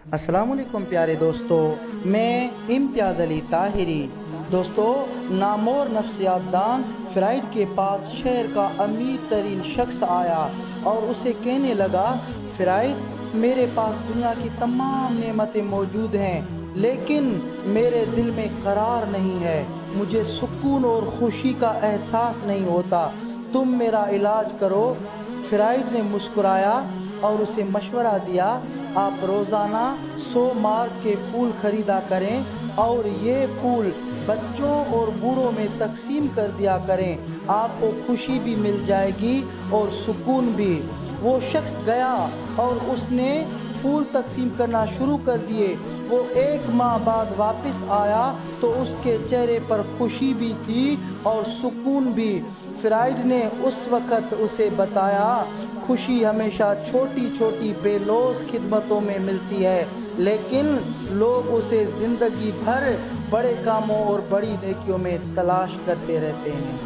السلام علیکم پیارے دوستو، میں امتیاز علی طاہری۔ دوستو، نامور نفسیات دان فرائڈ کے پاس شہر کا امیر ترین شخص آیا اور اسے کہنے لگا، فرائڈ، میرے پاس دنیا کی تمام نعمتیں موجود ہیں، لیکن میرے دل میں قرار نہیں ہے، مجھے سکون اور خوشی کا احساس نہیں ہوتا، تم میرا علاج کرو۔ فرائڈ نے مسکرایا اور اسے مشورہ دیا، آپ روزانہ 100 مارک کے پھول خریدا کریں اور یہ پھول بچوں اور بوڑھوں میں تقسیم کر دیا کریں، آپ کو خوشی بھی مل جائے گی اور سکون بھی۔ وہ شخص گیا اور اس نے پھول تقسیم کرنا شروع کر دیے۔ وہ 1 ماہ بعد واپس آیا تو اس کے چہرے پر خوشی بھی تھی اور سکون بھی۔ فرائڈ نے اس وقت اسے بتایا، خوشی ہمیشہ چھوٹی چھوٹی بے لوث خدمتوں میں ملتی ہے، لیکن لوگ اسے زندگی بھر بڑے کاموں اور بڑی نیکیوں میں تلاش کرتے رہتے ہیں۔